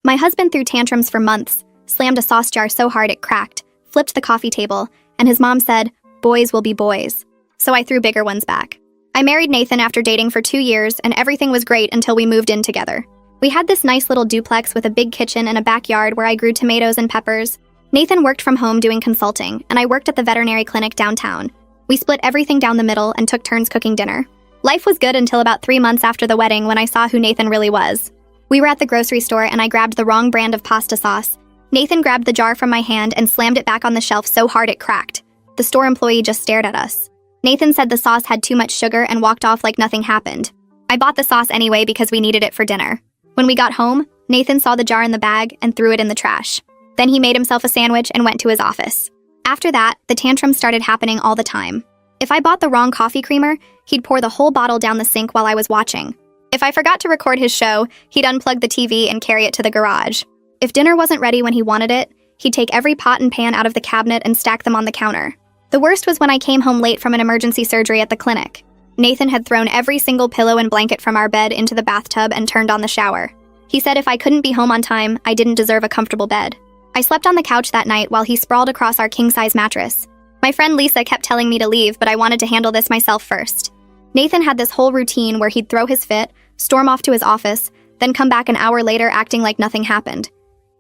My husband threw tantrums for months, slammed a sauce jar so hard it cracked, flipped the coffee table, and his mom said, "Boys will be boys." So I threw bigger ones back. I married Nathan after dating for 2 years, and everything was great until we moved in together. We had this nice little duplex with a big kitchen and a backyard where I grew tomatoes and peppers. Nathan worked from home doing consulting, and I worked at the veterinary clinic downtown. We split everything down the middle and took turns cooking dinner. Life was good until about 3 months after the wedding when I saw who Nathan really was. We were at the grocery store and I grabbed the wrong brand of pasta sauce. Nathan grabbed the jar from my hand and slammed it back on the shelf so hard it cracked. The store employee just stared at us. Nathan said the sauce had too much sugar and walked off like nothing happened. I bought the sauce anyway because we needed it for dinner. When we got home, Nathan saw the jar in the bag and threw it in the trash. Then he made himself a sandwich and went to his office. After that, the tantrums started happening all the time. If I bought the wrong coffee creamer, he'd pour the whole bottle down the sink while I was watching. If I forgot to record his show, he'd unplug the TV and carry it to the garage. If dinner wasn't ready when he wanted it, he'd take every pot and pan out of the cabinet and stack them on the counter. The worst was when I came home late from an emergency surgery at the clinic. Nathan had thrown every single pillow and blanket from our bed into the bathtub and turned on the shower. He said if I couldn't be home on time, I didn't deserve a comfortable bed. I slept on the couch that night while he sprawled across our king-size mattress. My friend Lisa kept telling me to leave, but I wanted to handle this myself first. Nathan had this whole routine where he'd throw his fit, storm off to his office, then come back an hour later acting like nothing happened.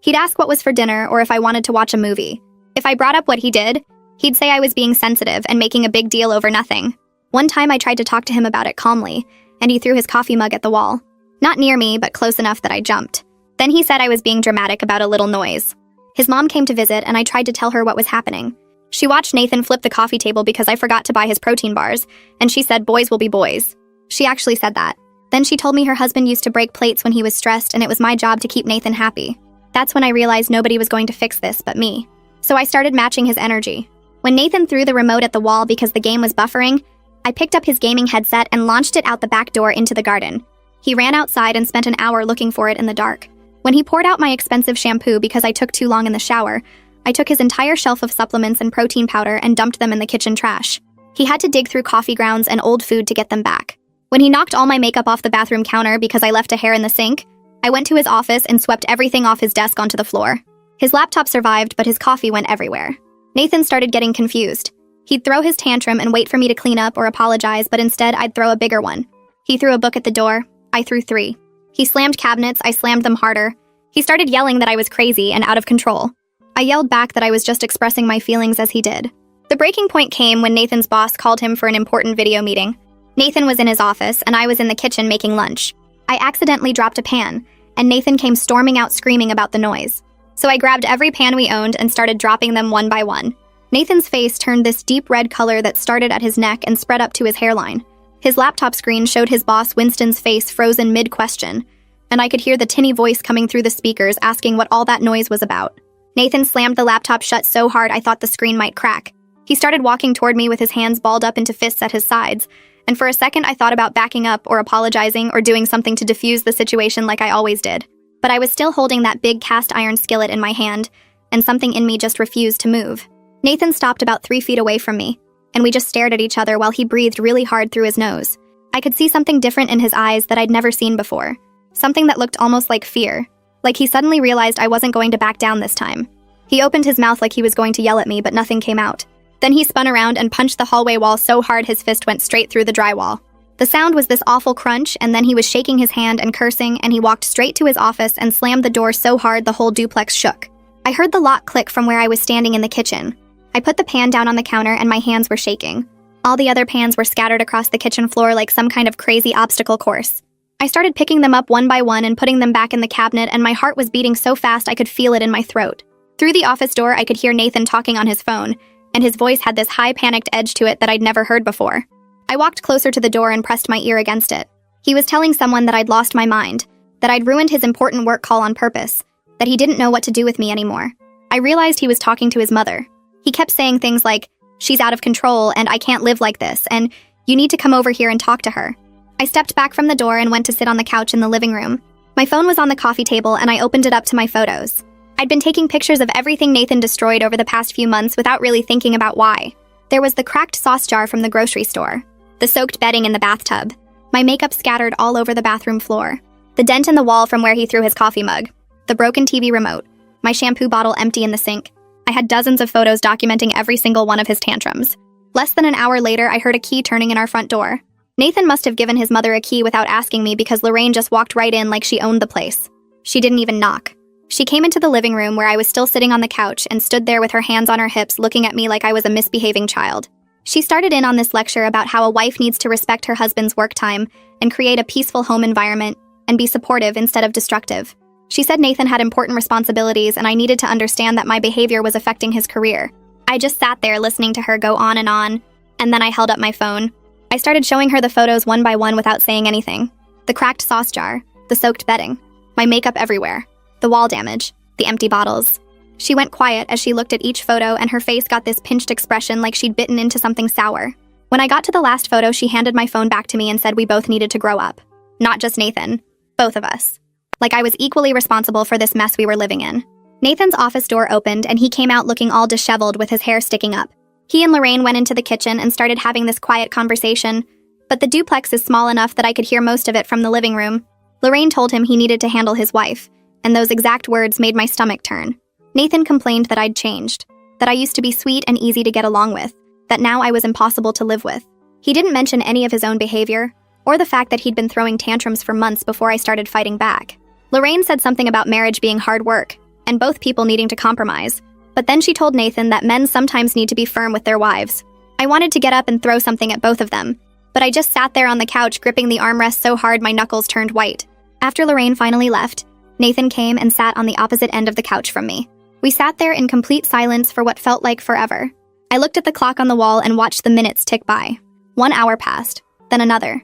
He'd ask what was for dinner or if I wanted to watch a movie. If I brought up what he did, he'd say I was being sensitive and making a big deal over nothing. One time I tried to talk to him about it calmly, and he threw his coffee mug at the wall. Not near me, but close enough that I jumped. Then he said I was being dramatic about a little noise. His mom came to visit, and I tried to tell her what was happening. She watched Nathan flip the coffee table because I forgot to buy his protein bars, and she said boys will be boys. She actually said that. Then she told me her husband used to break plates when he was stressed, and it was my job to keep Nathan happy. That's when I realized nobody was going to fix this but me. So I started matching his energy. When Nathan threw the remote at the wall because the game was buffering, I picked up his gaming headset and launched it out the back door into the garden. He ran outside and spent an hour looking for it in the dark. When he poured out my expensive shampoo because I took too long in the shower, I took his entire shelf of supplements and protein powder and dumped them in the kitchen trash. He had to dig through coffee grounds and old food to get them back. When he knocked all my makeup off the bathroom counter because I left a hair in the sink, I went to his office and swept everything off his desk onto the floor. His laptop survived, but his coffee went everywhere. Nathan started getting confused. He'd throw his tantrum and wait for me to clean up or apologize, but instead I'd throw a bigger one. He threw a book at the door. I threw 3. He slammed cabinets. I slammed them harder. He started yelling that I was crazy and out of control. I yelled back that I was just expressing my feelings as he did. The breaking point came when Nathan's boss called him for an important video meeting. Nathan was in his office, and I was in the kitchen making lunch. I accidentally dropped a pan, and Nathan came storming out screaming about the noise. So I grabbed every pan we owned and started dropping them one by one. Nathan's face turned this deep red color that started at his neck and spread up to his hairline. His laptop screen showed his boss Winston's face frozen mid-question, and I could hear the tinny voice coming through the speakers asking what all that noise was about. Nathan slammed the laptop shut so hard I thought the screen might crack. He started walking toward me with his hands balled up into fists at his sides, and for a second I thought about backing up or apologizing or doing something to defuse the situation like I always did. But I was still holding that big cast iron skillet in my hand, and something in me just refused to move. Nathan stopped about 3 feet away from me, and we just stared at each other while he breathed really hard through his nose. I could see something different in his eyes that I'd never seen before. Something that looked almost like fear. Like he suddenly realized I wasn't going to back down this time. He opened his mouth like he was going to yell at me, but nothing came out. Then he spun around and punched the hallway wall so hard his fist went straight through the drywall. The sound was this awful crunch, and then he was shaking his hand and cursing, and he walked straight to his office and slammed the door so hard the whole duplex shook. I heard the lock click from where I was standing in the kitchen. I put the pan down on the counter and my hands were shaking. All the other pans were scattered across the kitchen floor like some kind of crazy obstacle course. I started picking them up one by one and putting them back in the cabinet, and my heart was beating so fast I could feel it in my throat. Through the office door, I could hear Nathan talking on his phone, and his voice had this high, panicked edge to it that I'd never heard before. I walked closer to the door and pressed my ear against it. He was telling someone that I'd lost my mind, that I'd ruined his important work call on purpose, that he didn't know what to do with me anymore. I realized he was talking to his mother. He kept saying things like, "She's out of control, and I can't live like this, and you need to come over here and talk to her." I stepped back from the door and went to sit on the couch in the living room. My phone was on the coffee table, and I opened it up to my photos. I'd been taking pictures of everything Nathan destroyed over the past few months without really thinking about why. There was the cracked sauce jar from the grocery store, the soaked bedding in the bathtub, my makeup scattered all over the bathroom floor, the dent in the wall from where he threw his coffee mug. the broken TV remote, my shampoo bottle empty in the sink. I had dozens of photos documenting every single one of his tantrums. Less than an hour later, I heard a key turning in our front door. Nathan must have given his mother a key without asking me because Lorraine just walked right in like she owned the place. She didn't even knock. She came into the living room where I was still sitting on the couch and stood there with her hands on her hips looking at me like I was a misbehaving child. She started in on this lecture about how a wife needs to respect her husband's work time and create a peaceful home environment and be supportive instead of destructive. She said Nathan had important responsibilities and I needed to understand that my behavior was affecting his career. I just sat there listening to her go on, and then I held up my phone. I started showing her the photos one by one without saying anything. The cracked sauce jar, the soaked bedding, my makeup everywhere, the wall damage, the empty bottles. She went quiet as she looked at each photo and her face got this pinched expression like she'd bitten into something sour. When I got to the last photo, she handed my phone back to me and said we both needed to grow up. Not just Nathan, both of us. Like I was equally responsible for this mess we were living in. Nathan's office door opened and he came out looking all disheveled with his hair sticking up. He and Lorraine went into the kitchen and started having this quiet conversation, but the duplex is small enough that I could hear most of it from the living room. Lorraine told him he needed to handle his wife, and those exact words made my stomach turn. Nathan complained that I'd changed, that I used to be sweet and easy to get along with, that now I was impossible to live with. He didn't mention any of his own behavior, or the fact that he'd been throwing tantrums for months before I started fighting back. Lorraine said something about marriage being hard work, and both people needing to compromise. But then she told Nathan that men sometimes need to be firm with their wives. I wanted to get up and throw something at both of them, but I just sat there on the couch gripping the armrest so hard my knuckles turned white. After Lorraine finally left, Nathan came and sat on the opposite end of the couch from me. We sat there in complete silence for what felt like forever. I looked at the clock on the wall and watched the minutes tick by. 1 hour passed, then another.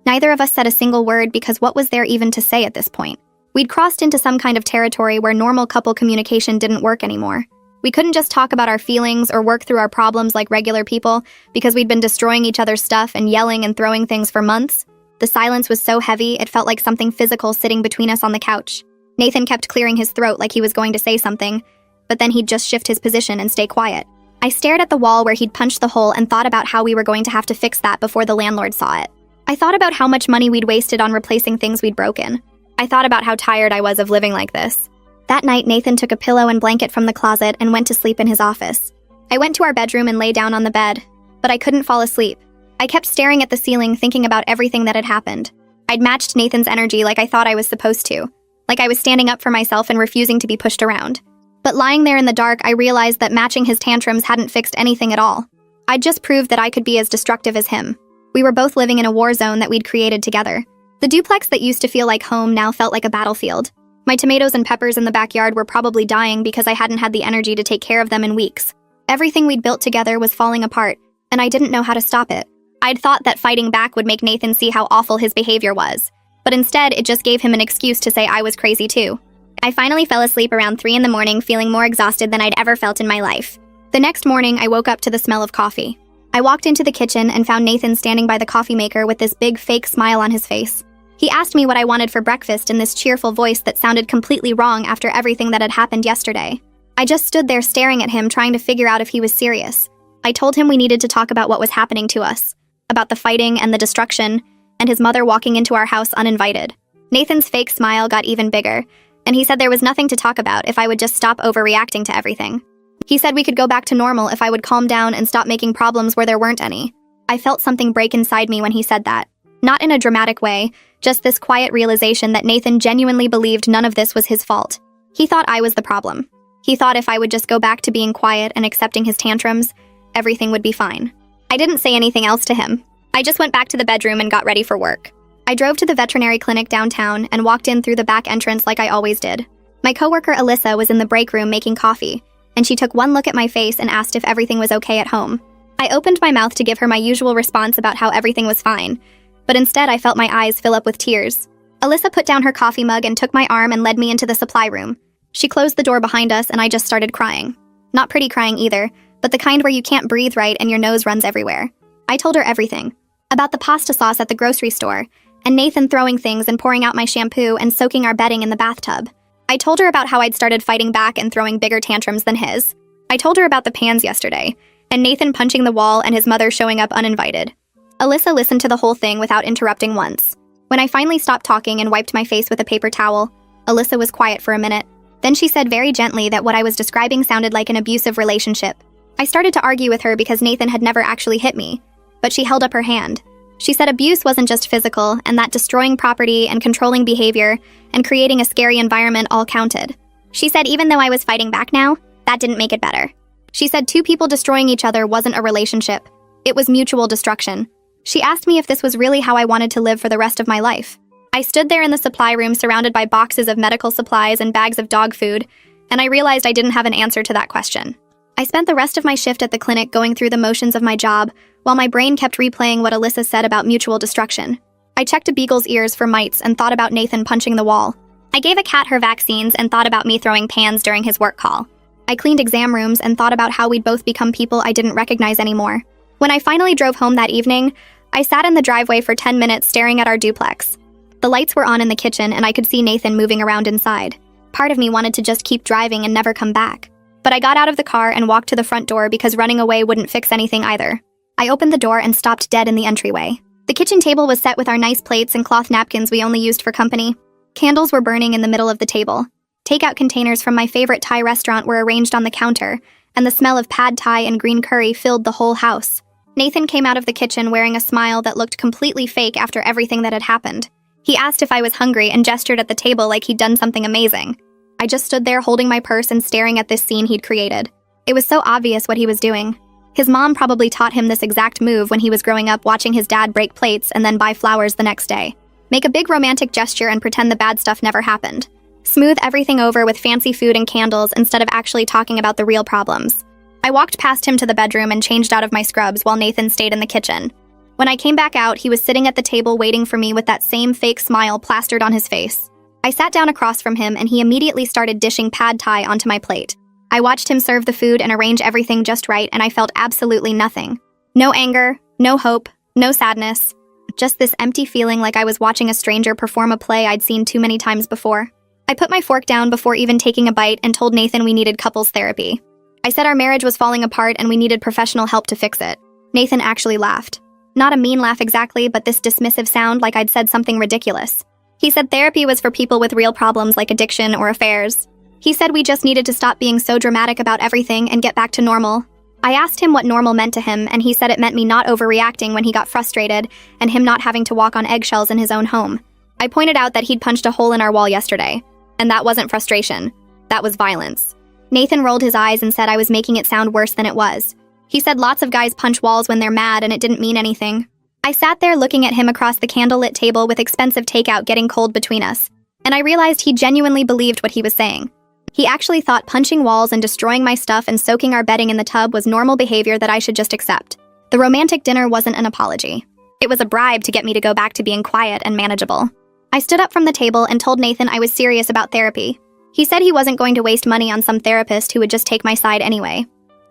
Neither of us said a single word because what was there even to say at this point? We'd crossed into some kind of territory where normal couple communication didn't work anymore. We couldn't just talk about our feelings or work through our problems like regular people because we'd been destroying each other's stuff and yelling and throwing things for months. The silence was so heavy, it felt like something physical sitting between us on the couch. Nathan kept clearing his throat like he was going to say something, but then he'd just shift his position and stay quiet. I stared at the wall where he'd punched the hole and thought about how we were going to have to fix that before the landlord saw it. I thought about how much money we'd wasted on replacing things we'd broken. I thought about how tired I was of living like this. That night, Nathan took a pillow and blanket from the closet and went to sleep in his office. I went to our bedroom and lay down on the bed, but I couldn't fall asleep. I kept staring at the ceiling, thinking about everything that had happened. I'd matched Nathan's energy like I thought I was supposed to, like I was standing up for myself and refusing to be pushed around. But lying there in the dark, I realized that matching his tantrums hadn't fixed anything at all. I'd just proved that I could be as destructive as him. We were both living in a war zone that we'd created together. The duplex that used to feel like home now felt like a battlefield. My tomatoes and peppers in the backyard were probably dying because I hadn't had the energy to take care of them in weeks. Everything we'd built together was falling apart, and I didn't know how to stop it. I'd thought that fighting back would make Nathan see how awful his behavior was, but instead it just gave him an excuse to say I was crazy too. I finally fell asleep around 3 in the morning feeling more exhausted than I'd ever felt in my life. The next morning, I woke up to the smell of coffee. I walked into the kitchen and found Nathan standing by the coffee maker with this big fake smile on his face. He asked me what I wanted for breakfast in this cheerful voice that sounded completely wrong after everything that had happened yesterday. I just stood there staring at him, trying to figure out if he was serious. I told him we needed to talk about what was happening to us, about the fighting and the destruction, and his mother walking into our house uninvited. Nathan's fake smile got even bigger, and he said there was nothing to talk about if I would just stop overreacting to everything. He said we could go back to normal if I would calm down and stop making problems where there weren't any. I felt something break inside me when he said that. Not in a dramatic way, just this quiet realization that Nathan genuinely believed none of this was his fault. He thought I was the problem. He thought if I would just go back to being quiet and accepting his tantrums, everything would be fine. I didn't say anything else to him. I just went back to the bedroom and got ready for work. I drove to the veterinary clinic downtown and walked in through the back entrance like I always did. My coworker Alyssa was in the break room making coffee, and she took one look at my face and asked if everything was okay at home. I opened my mouth to give her my usual response about how everything was fine, but instead I felt my eyes fill up with tears. Alyssa put down her coffee mug and took my arm and led me into the supply room. She closed the door behind us and I just started crying. Not pretty crying either, but the kind where you can't breathe right and your nose runs everywhere. I told her everything. About the pasta sauce at the grocery store, and Nathan throwing things and pouring out my shampoo and soaking our bedding in the bathtub. I told her about how I'd started fighting back and throwing bigger tantrums than his. I told her about the pans yesterday, and Nathan punching the wall and his mother showing up uninvited. Alyssa listened to the whole thing without interrupting once. When I finally stopped talking and wiped my face with a paper towel, Alyssa was quiet for a minute. Then she said very gently that what I was describing sounded like an abusive relationship. I started to argue with her because Nathan had never actually hit me, but she held up her hand. She said abuse wasn't just physical, and that destroying property and controlling behavior and creating a scary environment all counted. She said even though I was fighting back now, that didn't make it better. She said two people destroying each other wasn't a relationship. It was mutual destruction. She asked me if this was really how I wanted to live for the rest of my life. I stood there in the supply room surrounded by boxes of medical supplies and bags of dog food, and I realized I didn't have an answer to that question. I spent the rest of my shift at the clinic going through the motions of my job, while my brain kept replaying what Alyssa said about mutual destruction. I checked a beagle's ears for mites and thought about Nathan punching the wall. I gave a cat her vaccines and thought about me throwing pans during his work call. I cleaned exam rooms and thought about how we'd both become people I didn't recognize anymore. When I finally drove home that evening, I sat in the driveway for 10 minutes staring at our duplex. The lights were on in the kitchen and I could see Nathan moving around inside. Part of me wanted to just keep driving and never come back. But I got out of the car and walked to the front door because running away wouldn't fix anything either. I opened the door and stopped dead in the entryway. The kitchen table was set with our nice plates and cloth napkins we only used for company. Candles were burning in the middle of the table. Takeout containers from my favorite Thai restaurant were arranged on the counter, and the smell of pad Thai and green curry filled the whole house. Nathan came out of the kitchen wearing a smile that looked completely fake after everything that had happened. He asked if I was hungry and gestured at the table like he'd done something amazing. I just stood there holding my purse and staring at this scene he'd created. It was so obvious what he was doing. His mom probably taught him this exact move when he was growing up watching his dad break plates and then buy flowers the next day. Make a big romantic gesture and pretend the bad stuff never happened. Smooth everything over with fancy food and candles instead of actually talking about the real problems. I walked past him to the bedroom and changed out of my scrubs while Nathan stayed in the kitchen. When I came back out, he was sitting at the table waiting for me with that same fake smile plastered on his face. I sat down across from him and he immediately started dishing pad Thai onto my plate. I watched him serve the food and arrange everything just right and I felt absolutely nothing. No anger, no hope, no sadness. Just this empty feeling like I was watching a stranger perform a play I'd seen too many times before. I put my fork down before even taking a bite and told Nathan we needed couples therapy. I said our marriage was falling apart and we needed professional help to fix it. Nathan actually laughed. Not a mean laugh exactly, but this dismissive sound like I'd said something ridiculous. He said therapy was for people with real problems like addiction or affairs. He said we just needed to stop being so dramatic about everything and get back to normal. I asked him what normal meant to him, and he said it meant me not overreacting when he got frustrated and him not having to walk on eggshells in his own home. I pointed out that he'd punched a hole in our wall yesterday, and that wasn't frustration. That was violence. Nathan rolled his eyes and said I was making it sound worse than it was. He said lots of guys punch walls when they're mad and it didn't mean anything. I sat there looking at him across the candlelit table with expensive takeout getting cold between us, and I realized he genuinely believed what he was saying. He actually thought punching walls and destroying my stuff and soaking our bedding in the tub was normal behavior that I should just accept. The romantic dinner wasn't an apology. It was a bribe to get me to go back to being quiet and manageable. I stood up from the table and told Nathan I was serious about therapy. He said he wasn't going to waste money on some therapist who would just take my side anyway.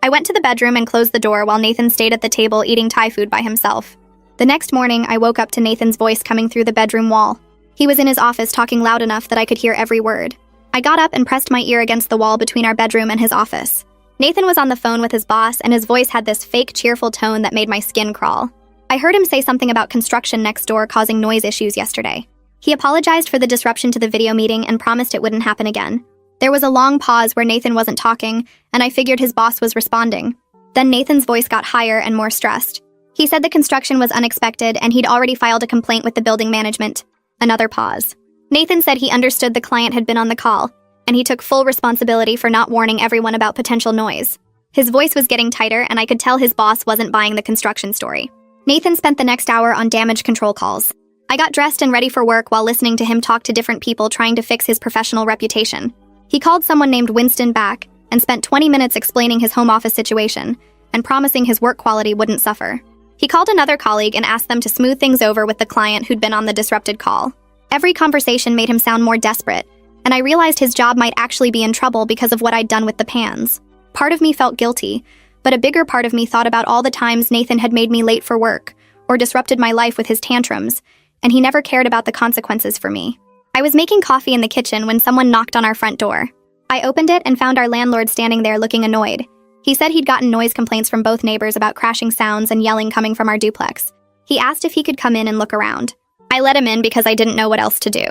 I went to the bedroom and closed the door while Nathan stayed at the table eating Thai food by himself. The next morning, I woke up to Nathan's voice coming through the bedroom wall. He was in his office talking loud enough that I could hear every word. I got up and pressed my ear against the wall between our bedroom and his office. Nathan was on the phone with his boss, and his voice had this fake, cheerful tone that made my skin crawl. I heard him say something about construction next door causing noise issues yesterday. He apologized for the disruption to the video meeting and promised it wouldn't happen again. There was a long pause where Nathan wasn't talking, and I figured his boss was responding. Then Nathan's voice got higher and more stressed. He said the construction was unexpected and he'd already filed a complaint with the building management. Another pause. Nathan said he understood the client had been on the call, and he took full responsibility for not warning everyone about potential noise. His voice was getting tighter, and I could tell his boss wasn't buying the construction story. Nathan spent the next hour on damage control calls. I got dressed and ready for work while listening to him talk to different people trying to fix his professional reputation. He called someone named Winston back and spent 20 minutes explaining his home office situation and promising his work quality wouldn't suffer. He called another colleague and asked them to smooth things over with the client who'd been on the disrupted call. Every conversation made him sound more desperate, and I realized his job might actually be in trouble because of what I'd done with the pans. Part of me felt guilty, but a bigger part of me thought about all the times Nathan had made me late for work or disrupted my life with his tantrums, and he never cared about the consequences for me. I was making coffee in the kitchen when someone knocked on our front door. I opened it and found our landlord standing there looking annoyed. He said he'd gotten noise complaints from both neighbors about crashing sounds and yelling coming from our duplex. He asked if he could come in and look around. I let him in because I didn't know what else to do.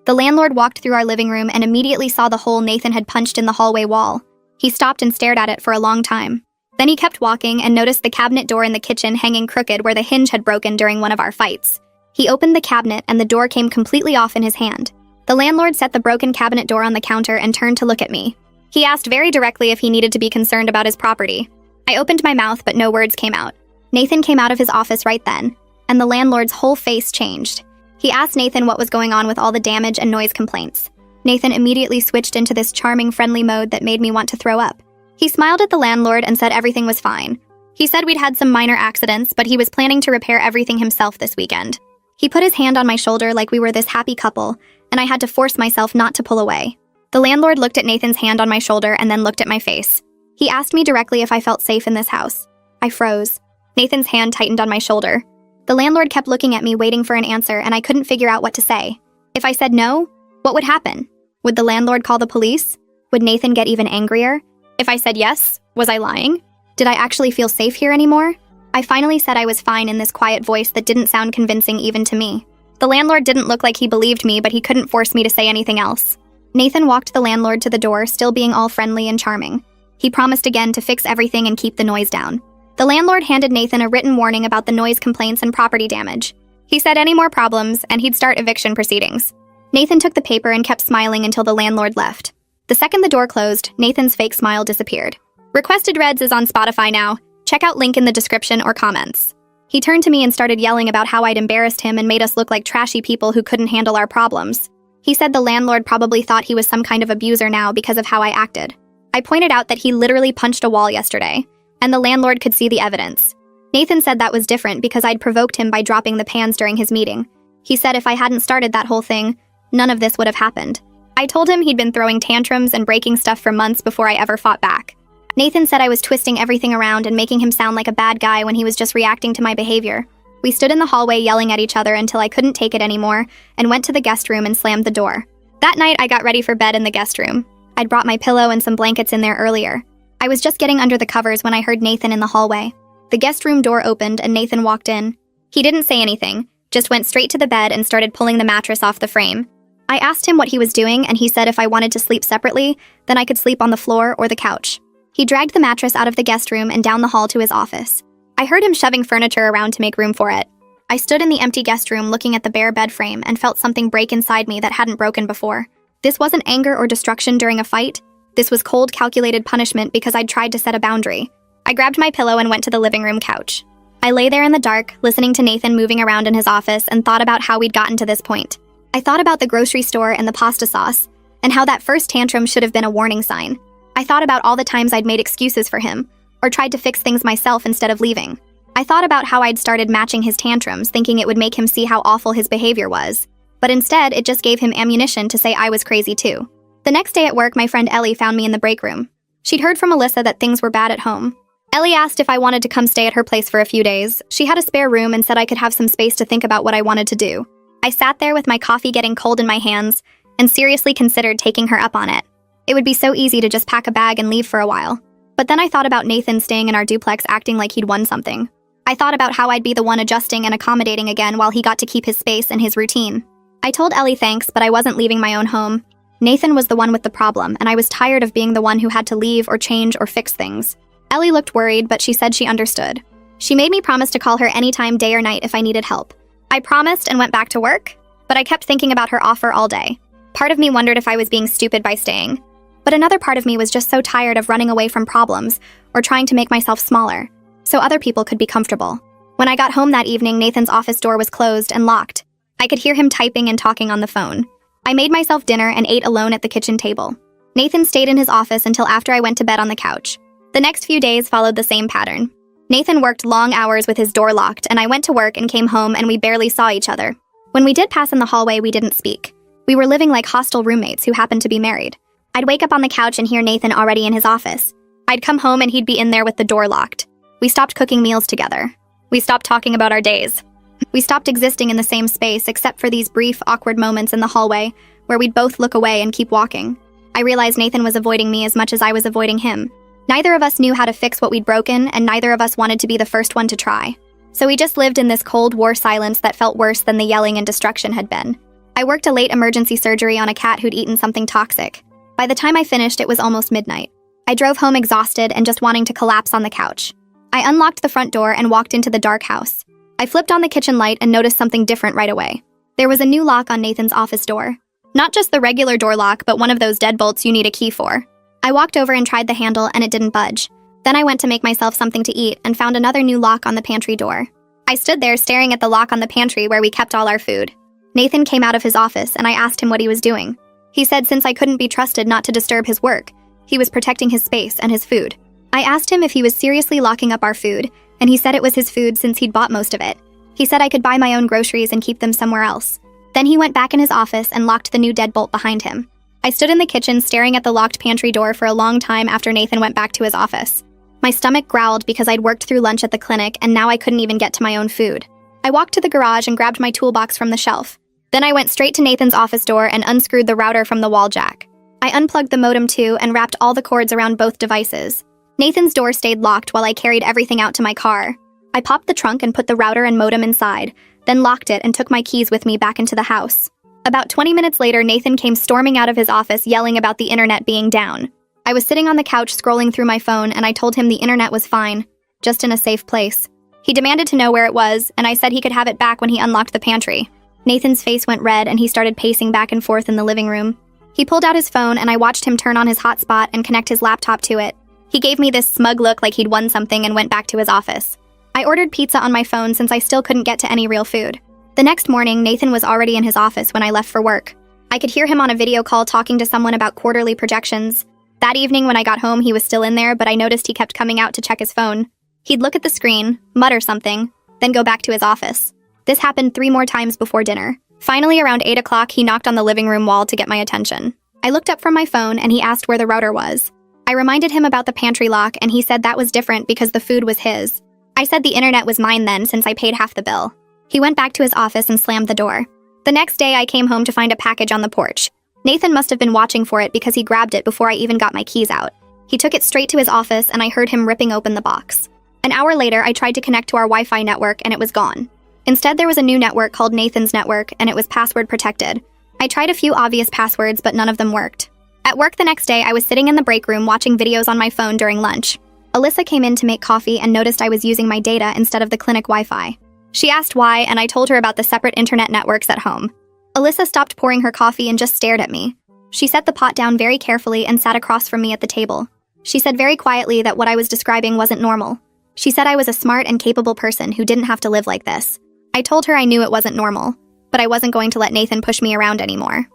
The landlord walked through our living room and immediately saw the hole Nathan had punched in the hallway wall. He stopped and stared at it for a long time. Then he kept walking and noticed the cabinet door in the kitchen hanging crooked where the hinge had broken during one of our fights. He opened the cabinet and the door came completely off in his hand. The landlord set the broken cabinet door on the counter and turned to look at me. He asked very directly if he needed to be concerned about his property. I opened my mouth, but no words came out. Nathan came out of his office right then, and the landlord's whole face changed. He asked Nathan what was going on with all the damage and noise complaints. Nathan immediately switched into this charming, friendly mode that made me want to throw up. He smiled at the landlord and said everything was fine. He said we'd had some minor accidents, but he was planning to repair everything himself this weekend. He put his hand on my shoulder like we were this happy couple, and I had to force myself not to pull away. The landlord looked at Nathan's hand on my shoulder and then looked at my face. He asked me directly if I felt safe in this house. I froze. Nathan's hand tightened on my shoulder. The landlord kept looking at me, waiting for an answer, and I couldn't figure out what to say. If I said no, what would happen? Would the landlord call the police? Would Nathan get even angrier? If I said yes, was I lying? Did I actually feel safe here anymore? I finally said I was fine in this quiet voice that didn't sound convincing even to me. The landlord didn't look like he believed me, but he couldn't force me to say anything else. Nathan walked the landlord to the door, still being all friendly and charming. He promised again to fix everything and keep the noise down. The landlord handed Nathan a written warning about the noise complaints and property damage. He said any more problems, and he'd start eviction proceedings. Nathan took the paper and kept smiling until the landlord left. The second the door closed, Nathan's fake smile disappeared. Requested Reds is on Spotify now. Check out link in the description or comments. He turned to me and started yelling about how I'd embarrassed him and made us look like trashy people who couldn't handle our problems. He said the landlord probably thought he was some kind of abuser now because of how I acted. I pointed out that he literally punched a wall yesterday, and the landlord could see the evidence. Nathan said that was different because I'd provoked him by dropping the pans during his meeting. He said if I hadn't started that whole thing, none of this would have happened. I told him he'd been throwing tantrums and breaking stuff for months before I ever fought back. Nathan said I was twisting everything around and making him sound like a bad guy when he was just reacting to my behavior. We stood in the hallway yelling at each other until I couldn't take it anymore and went to the guest room and slammed the door. That night, I got ready for bed in the guest room. I'd brought my pillow and some blankets in there earlier. I was just getting under the covers when I heard Nathan in the hallway. The guest room door opened and Nathan walked in. He didn't say anything, just went straight to the bed and started pulling the mattress off the frame. I asked him what he was doing, and he said if I wanted to sleep separately, then I could sleep on the floor or the couch. He dragged the mattress out of the guest room and down the hall to his office. I heard him shoving furniture around to make room for it. I stood in the empty guest room looking at the bare bed frame and felt something break inside me that hadn't broken before. This wasn't anger or destruction during a fight. This was cold, calculated punishment because I'd tried to set a boundary. I grabbed my pillow and went to the living room couch. I lay there in the dark, listening to Nathan moving around in his office, and thought about how we'd gotten to this point. I thought about the grocery store and the pasta sauce, and how that first tantrum should have been a warning sign. I thought about all the times I'd made excuses for him, or tried to fix things myself instead of leaving. I thought about how I'd started matching his tantrums, thinking it would make him see how awful his behavior was. But instead, it just gave him ammunition to say I was crazy too. The next day at work, my friend Ellie found me in the break room. She'd heard from Alyssa that things were bad at home. Ellie asked if I wanted to come stay at her place for a few days. She had a spare room and said I could have some space to think about what I wanted to do. I sat there with my coffee getting cold in my hands and seriously considered taking her up on it. It would be so easy to just pack a bag and leave for a while. But then I thought about Nathan staying in our duplex acting like he'd won something. I thought about how I'd be the one adjusting and accommodating again while he got to keep his space and his routine. I told Ellie thanks, but I wasn't leaving my own home. Nathan was the one with the problem, and I was tired of being the one who had to leave or change or fix things. Ellie looked worried, but she said she understood. She made me promise to call her anytime, day or night, if I needed help. I promised and went back to work, but I kept thinking about her offer all day. Part of me wondered if I was being stupid by staying. But another part of me was just so tired of running away from problems or trying to make myself smaller, so other people could be comfortable. When I got home that evening, Nathan's office door was closed and locked. I could hear him typing and talking on the phone. I made myself dinner and ate alone at the kitchen table. Nathan stayed in his office until after I went to bed on the couch. The next few days followed the same pattern. Nathan worked long hours with his door locked, and I went to work and came home and we barely saw each other. When we did pass in the hallway, we didn't speak. We were living like hostile roommates who happened to be married. I'd wake up on the couch and hear Nathan already in his office. I'd come home and he'd be in there with the door locked. We stopped cooking meals together. We stopped talking about our days. We stopped existing in the same space except for these brief, awkward moments in the hallway where we'd both look away and keep walking. I realized Nathan was avoiding me as much as I was avoiding him. Neither of us knew how to fix what we'd broken, and neither of us wanted to be the first one to try. So we just lived in this Cold War silence that felt worse than the yelling and destruction had been. I worked a late emergency surgery on a cat who'd eaten something toxic. By the time I finished, it was almost midnight. I drove home exhausted and just wanting to collapse on the couch. I unlocked the front door and walked into the dark house. I flipped on the kitchen light and noticed something different right away. There was a new lock on Nathan's office door. Not just the regular door lock, but one of those deadbolts you need a key for. I walked over and tried the handle and it didn't budge. Then I went to make myself something to eat and found another new lock on the pantry door. I stood there staring at the lock on the pantry where we kept all our food. Nathan came out of his office and I asked him what he was doing. He said since I couldn't be trusted not to disturb his work, he was protecting his space and his food. I asked him if he was seriously locking up our food, and he said it was his food since he'd bought most of it. He said I could buy my own groceries and keep them somewhere else. Then he went back in his office and locked the new deadbolt behind him. I stood in the kitchen staring at the locked pantry door for a long time after Nathan went back to his office. My stomach growled because I'd worked through lunch at the clinic and now I couldn't even get to my own food. I walked to the garage and grabbed my toolbox from the shelf. Then I went straight to Nathan's office door and unscrewed the router from the wall jack. I unplugged the modem too and wrapped all the cords around both devices. Nathan's door stayed locked while I carried everything out to my car. I popped the trunk and put the router and modem inside, then locked it and took my keys with me back into the house. About 20 minutes later, Nathan came storming out of his office yelling about the internet being down. I was sitting on the couch scrolling through my phone and I told him the internet was fine, just in a safe place. He demanded to know where it was, and I said he could have it back when he unlocked the pantry. Nathan's face went red and he started pacing back and forth in the living room. He pulled out his phone and I watched him turn on his hotspot and connect his laptop to it. He gave me this smug look like he'd won something and went back to his office. I ordered pizza on my phone since I still couldn't get to any real food. The next morning, Nathan was already in his office when I left for work. I could hear him on a video call talking to someone about quarterly projections. That evening when I got home, he was still in there, but I noticed he kept coming out to check his phone. He'd look at the screen, mutter something, then go back to his office. This happened 3 more times before dinner. Finally, around 8 o'clock, he knocked on the living room wall to get my attention. I looked up from my phone and he asked where the router was. I reminded him about the pantry lock and he said that was different because the food was his. I said the internet was mine then since I paid half the bill. He went back to his office and slammed the door. The next day, I came home to find a package on the porch. Nathan must have been watching for it because he grabbed it before I even got my keys out. He took it straight to his office and I heard him ripping open the box. An hour later, I tried to connect to our Wi-Fi network and it was gone. Instead, there was a new network called Nathan's Network and it was password protected. I tried a few obvious passwords, but none of them worked. At work the next day, I was sitting in the break room watching videos on my phone during lunch. Alyssa came in to make coffee and noticed I was using my data instead of the clinic Wi-Fi. She asked why, and I told her about the separate internet networks at home. Alyssa stopped pouring her coffee and just stared at me. She set the pot down very carefully and sat across from me at the table. She said very quietly that what I was describing wasn't normal. She said I was a smart and capable person who didn't have to live like this. I told her I knew it wasn't normal, but I wasn't going to let Nathan push me around anymore.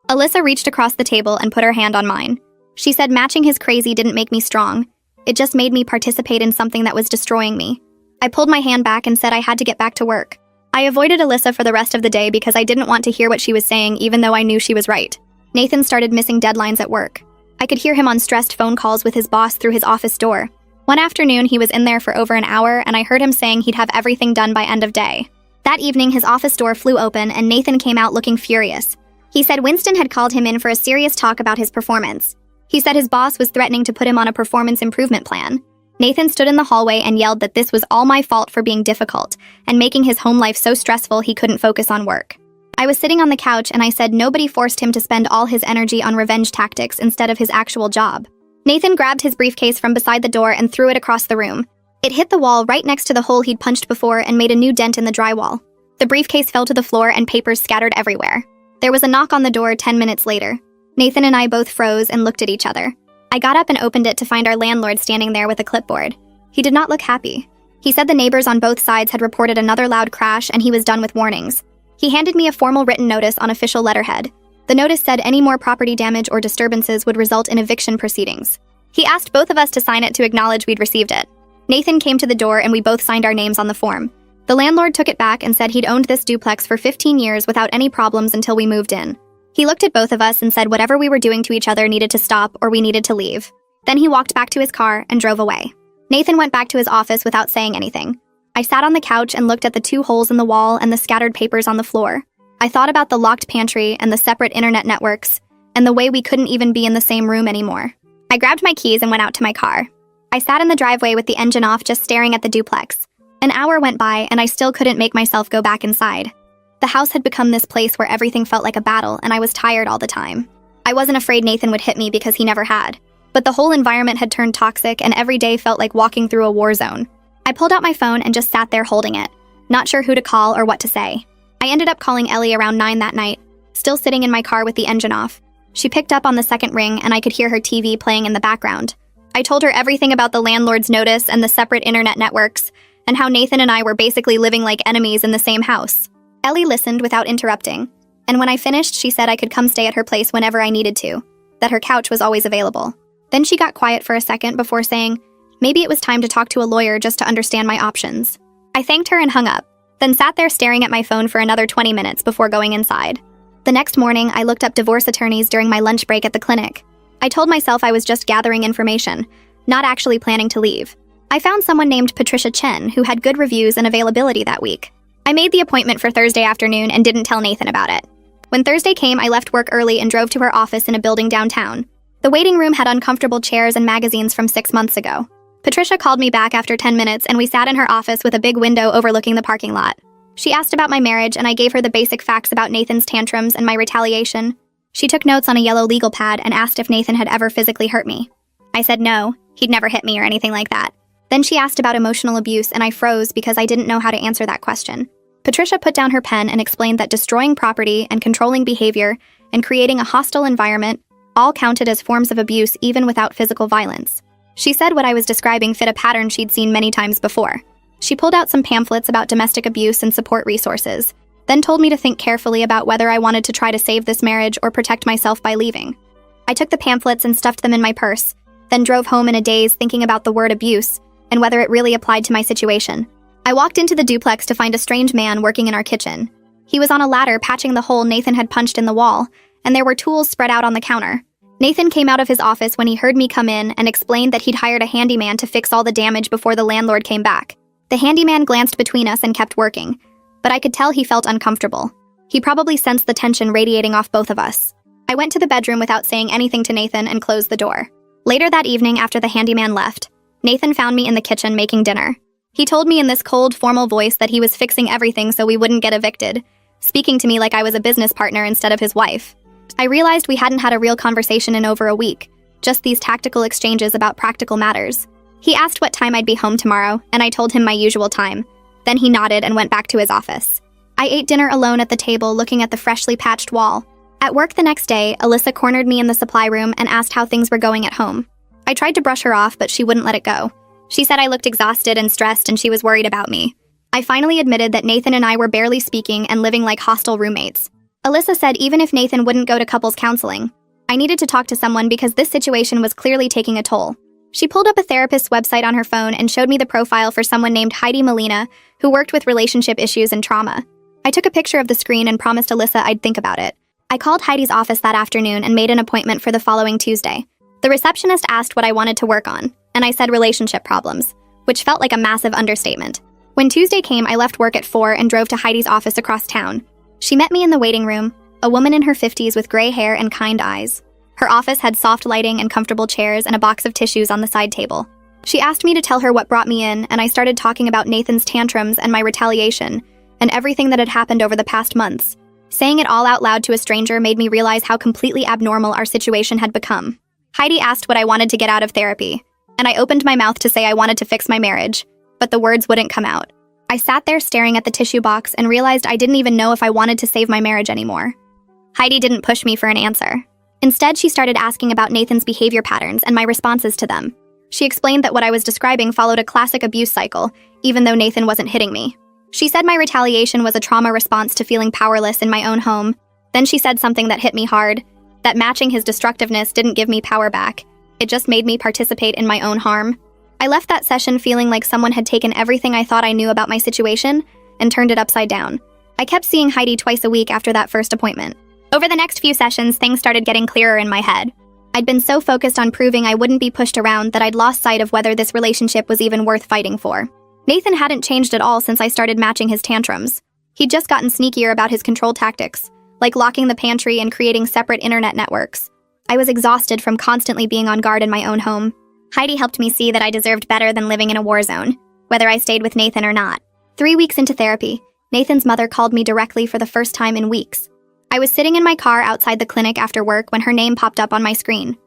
Alyssa reached across the table and put her hand on mine. She said matching his crazy didn't make me strong. It just made me participate in something that was destroying me. I pulled my hand back and said I had to get back to work. I avoided Alyssa for the rest of the day because I didn't want to hear what she was saying even though I knew she was right. Nathan started missing deadlines at work. I could hear him on stressed phone calls with his boss through his office door. One afternoon, he was in there for over an hour and I heard him saying he'd have everything done by end of day. That evening, his office door flew open and Nathan came out looking furious. He said Winston had called him in for a serious talk about his performance. He said his boss was threatening to put him on a performance improvement plan. Nathan stood in the hallway and yelled that this was all my fault for being difficult and making his home life so stressful he couldn't focus on work. I was sitting on the couch and I said nobody forced him to spend all his energy on revenge tactics instead of his actual job. Nathan grabbed his briefcase from beside the door and threw it across the room. It hit the wall right next to the hole he'd punched before and made a new dent in the drywall. The briefcase fell to the floor and papers scattered everywhere. There was a knock on the door 10 minutes later. Nathan and I both froze and looked at each other. I got up and opened it to find our landlord standing there with a clipboard. He did not look happy. He said the neighbors on both sides had reported another loud crash and he was done with warnings. He handed me a formal written notice on official letterhead. The notice said any more property damage or disturbances would result in eviction proceedings. He asked both of us to sign it to acknowledge we'd received it. Nathan came to the door and we both signed our names on the form. The landlord took it back and said he'd owned this duplex for 15 years without any problems until we moved in. He looked at both of us and said whatever we were doing to each other needed to stop or we needed to leave. Then he walked back to his car and drove away. Nathan went back to his office without saying anything. I sat on the couch and looked at the 2 holes in the wall and the scattered papers on the floor. I thought about the locked pantry and the separate internet networks, and the way we couldn't even be in the same room anymore. I grabbed my keys and went out to my car. I sat in the driveway with the engine off just staring at the duplex. An hour went by and I still couldn't make myself go back inside. The house had become this place where everything felt like a battle, and I was tired all the time. I wasn't afraid Nathan would hit me because he never had. But the whole environment had turned toxic, and every day felt like walking through a war zone. I pulled out my phone and just sat there holding it, not sure who to call or what to say. I ended up calling Ellie around 9 that night, still sitting in my car with the engine off. She picked up on the second ring, and I could hear her TV playing in the background. I told her everything about the landlord's notice and the separate internet networks, and how Nathan and I were basically living like enemies in the same house. Ellie listened without interrupting, and when I finished, she said I could come stay at her place whenever I needed to, that her couch was always available. Then she got quiet for a second before saying, maybe it was time to talk to a lawyer just to understand my options. I thanked her and hung up, then sat there staring at my phone for another 20 minutes before going inside. The next morning, I looked up divorce attorneys during my lunch break at the clinic. I told myself I was just gathering information, not actually planning to leave. I found someone named Patricia Chen who had good reviews and availability that week. I made the appointment for Thursday afternoon and didn't tell Nathan about it. When Thursday came, I left work early and drove to her office in a building downtown. The waiting room had uncomfortable chairs and magazines from 6 months ago. Patricia called me back after 10 minutes and we sat in her office with a big window overlooking the parking lot. She asked about my marriage and I gave her the basic facts about Nathan's tantrums and my retaliation. She took notes on a yellow legal pad and asked if Nathan had ever physically hurt me. I said no, he'd never hit me or anything like that. Then she asked about emotional abuse and I froze because I didn't know how to answer that question. Patricia put down her pen and explained that destroying property and controlling behavior and creating a hostile environment all counted as forms of abuse even without physical violence. She said what I was describing fit a pattern she'd seen many times before. She pulled out some pamphlets about domestic abuse and support resources, then told me to think carefully about whether I wanted to try to save this marriage or protect myself by leaving. I took the pamphlets and stuffed them in my purse, then drove home in a daze thinking about the word abuse and whether it really applied to my situation. I walked into the duplex to find a strange man working in our kitchen. He was on a ladder patching the hole Nathan had punched in the wall, and there were tools spread out on the counter. Nathan came out of his office when he heard me come in and explained that he'd hired a handyman to fix all the damage before the landlord came back. The handyman glanced between us and kept working, but I could tell he felt uncomfortable. He probably sensed the tension radiating off both of us. I went to the bedroom without saying anything to Nathan and closed the door. Later that evening, after the handyman left, Nathan found me in the kitchen making dinner. He told me in this cold, formal voice that he was fixing everything so we wouldn't get evicted, speaking to me like I was a business partner instead of his wife. I realized we hadn't had a real conversation in over a week, just these tactical exchanges about practical matters. He asked what time I'd be home tomorrow, and I told him my usual time. Then he nodded and went back to his office. I ate dinner alone at the table, looking at the freshly patched wall. At work the next day, Alyssa cornered me in the supply room and asked how things were going at home. I tried to brush her off, but she wouldn't let it go. She said I looked exhausted and stressed and she was worried about me. I finally admitted that Nathan and I were barely speaking and living like hostile roommates. Alyssa said even if Nathan wouldn't go to couples counseling, I needed to talk to someone because this situation was clearly taking a toll. She pulled up a therapist's website on her phone and showed me the profile for someone named Heidi Molina, who worked with relationship issues and trauma. I took a picture of the screen and promised Alyssa I'd think about it. I called Heidi's office that afternoon and made an appointment for the following Tuesday. The receptionist asked what I wanted to work on, and I said relationship problems, which felt like a massive understatement. When Tuesday came, I left work at 4 and drove to Heidi's office across town. She met me in the waiting room, a woman in her 50s with gray hair and kind eyes. Her office had soft lighting and comfortable chairs and a box of tissues on the side table. She asked me to tell her what brought me in, and I started talking about Nathan's tantrums and my retaliation, and everything that had happened over the past months. Saying it all out loud to a stranger made me realize how completely abnormal our situation had become. Heidi asked what I wanted to get out of therapy, and I opened my mouth to say I wanted to fix my marriage, but the words wouldn't come out. I sat there staring at the tissue box and realized I didn't even know if I wanted to save my marriage anymore. Heidi didn't push me for an answer. Instead, she started asking about Nathan's behavior patterns and my responses to them. She explained that what I was describing followed a classic abuse cycle, even though Nathan wasn't hitting me. She said my retaliation was a trauma response to feeling powerless in my own home. Then she said something that hit me hard, that matching his destructiveness didn't give me power back. It just made me participate in my own harm. I left that session feeling like someone had taken everything I thought I knew about my situation and turned it upside down. I kept seeing Heidi twice a week after that first appointment. Over the next few sessions, things started getting clearer in my head. I'd been so focused on proving I wouldn't be pushed around that I'd lost sight of whether this relationship was even worth fighting for. Nathan hadn't changed at all since I started matching his tantrums. He'd just gotten sneakier about his control tactics, like locking the pantry and creating separate internet networks. I was exhausted from constantly being on guard in my own home. Heidi helped me see that I deserved better than living in a war zone, whether I stayed with Nathan or not. 3 weeks into therapy, Nathan's mother called me directly for the first time in weeks. I was sitting in my car outside the clinic after work when her name popped up on my screen.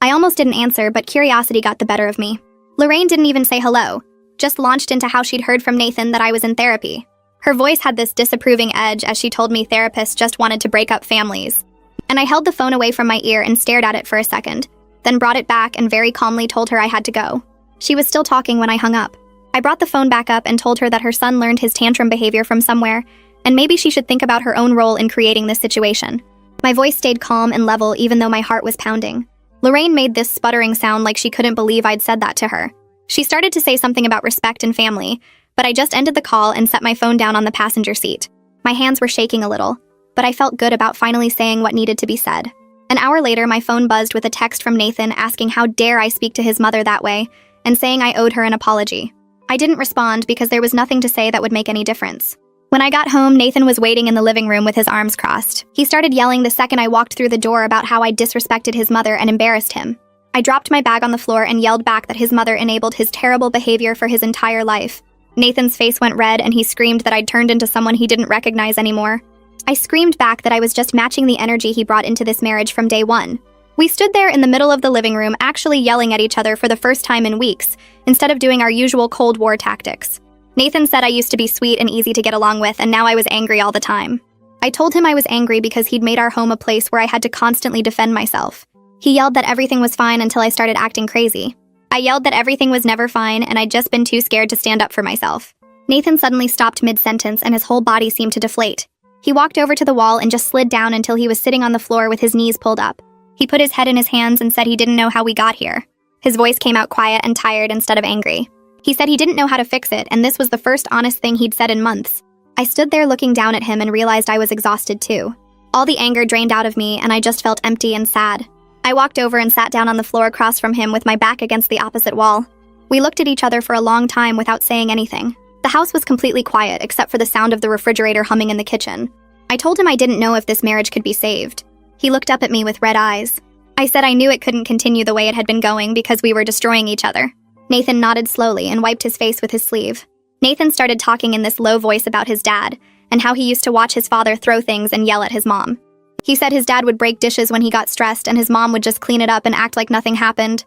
I almost didn't answer, but curiosity got the better of me. Lorraine didn't even say hello, just launched into how she'd heard from Nathan that I was in therapy. Her voice had this disapproving edge as she told me therapists just wanted to break up families. And I held the phone away from my ear and stared at it for a second, then brought it back and very calmly told her I had to go. She was still talking when I hung up. I brought the phone back up and told her that her son learned his tantrum behavior from somewhere, and maybe she should think about her own role in creating this situation. My voice stayed calm and level even though my heart was pounding. Lorraine made this sputtering sound like she couldn't believe I'd said that to her. She started to say something about respect and family, but I just ended the call and set my phone down on the passenger seat. My hands were shaking a little, but I felt good about finally saying what needed to be said. An hour later, my phone buzzed with a text from Nathan asking how dare I speak to his mother that way, and saying I owed her an apology. I didn't respond because there was nothing to say that would make any difference. When I got home, Nathan was waiting in the living room with his arms crossed. He started yelling the second I walked through the door about how I disrespected his mother and embarrassed him. I dropped my bag on the floor and yelled back that his mother enabled his terrible behavior for his entire life. Nathan's face went red and he screamed that I'd turned into someone he didn't recognize anymore. I screamed back that I was just matching the energy he brought into this marriage from day one. We stood there in the middle of the living room actually yelling at each other for the first time in weeks, instead of doing our usual Cold War tactics. Nathan said I used to be sweet and easy to get along with, and now I was angry all the time. I told him I was angry because he'd made our home a place where I had to constantly defend myself. He yelled that everything was fine until I started acting crazy. I yelled that everything was never fine and I'd just been too scared to stand up for myself. Nathan suddenly stopped mid-sentence and his whole body seemed to deflate. He walked over to the wall and just slid down until he was sitting on the floor with his knees pulled up. He put his head in his hands and said he didn't know how we got here. His voice came out quiet and tired instead of angry. He said he didn't know how to fix it, and this was the first honest thing he'd said in months. I stood there looking down at him and realized I was exhausted too. All the anger drained out of me, and I just felt empty and sad. I walked over and sat down on the floor across from him with my back against the opposite wall. We looked at each other for a long time without saying anything. The house was completely quiet except for the sound of the refrigerator humming in the kitchen. I told him I didn't know if this marriage could be saved. He looked up at me with red eyes. I said I knew it couldn't continue the way it had been going because we were destroying each other. Nathan nodded slowly and wiped his face with his sleeve. Nathan started talking in this low voice about his dad and how he used to watch his father throw things and yell at his mom. He said his dad would break dishes when he got stressed and his mom would just clean it up and act like nothing happened.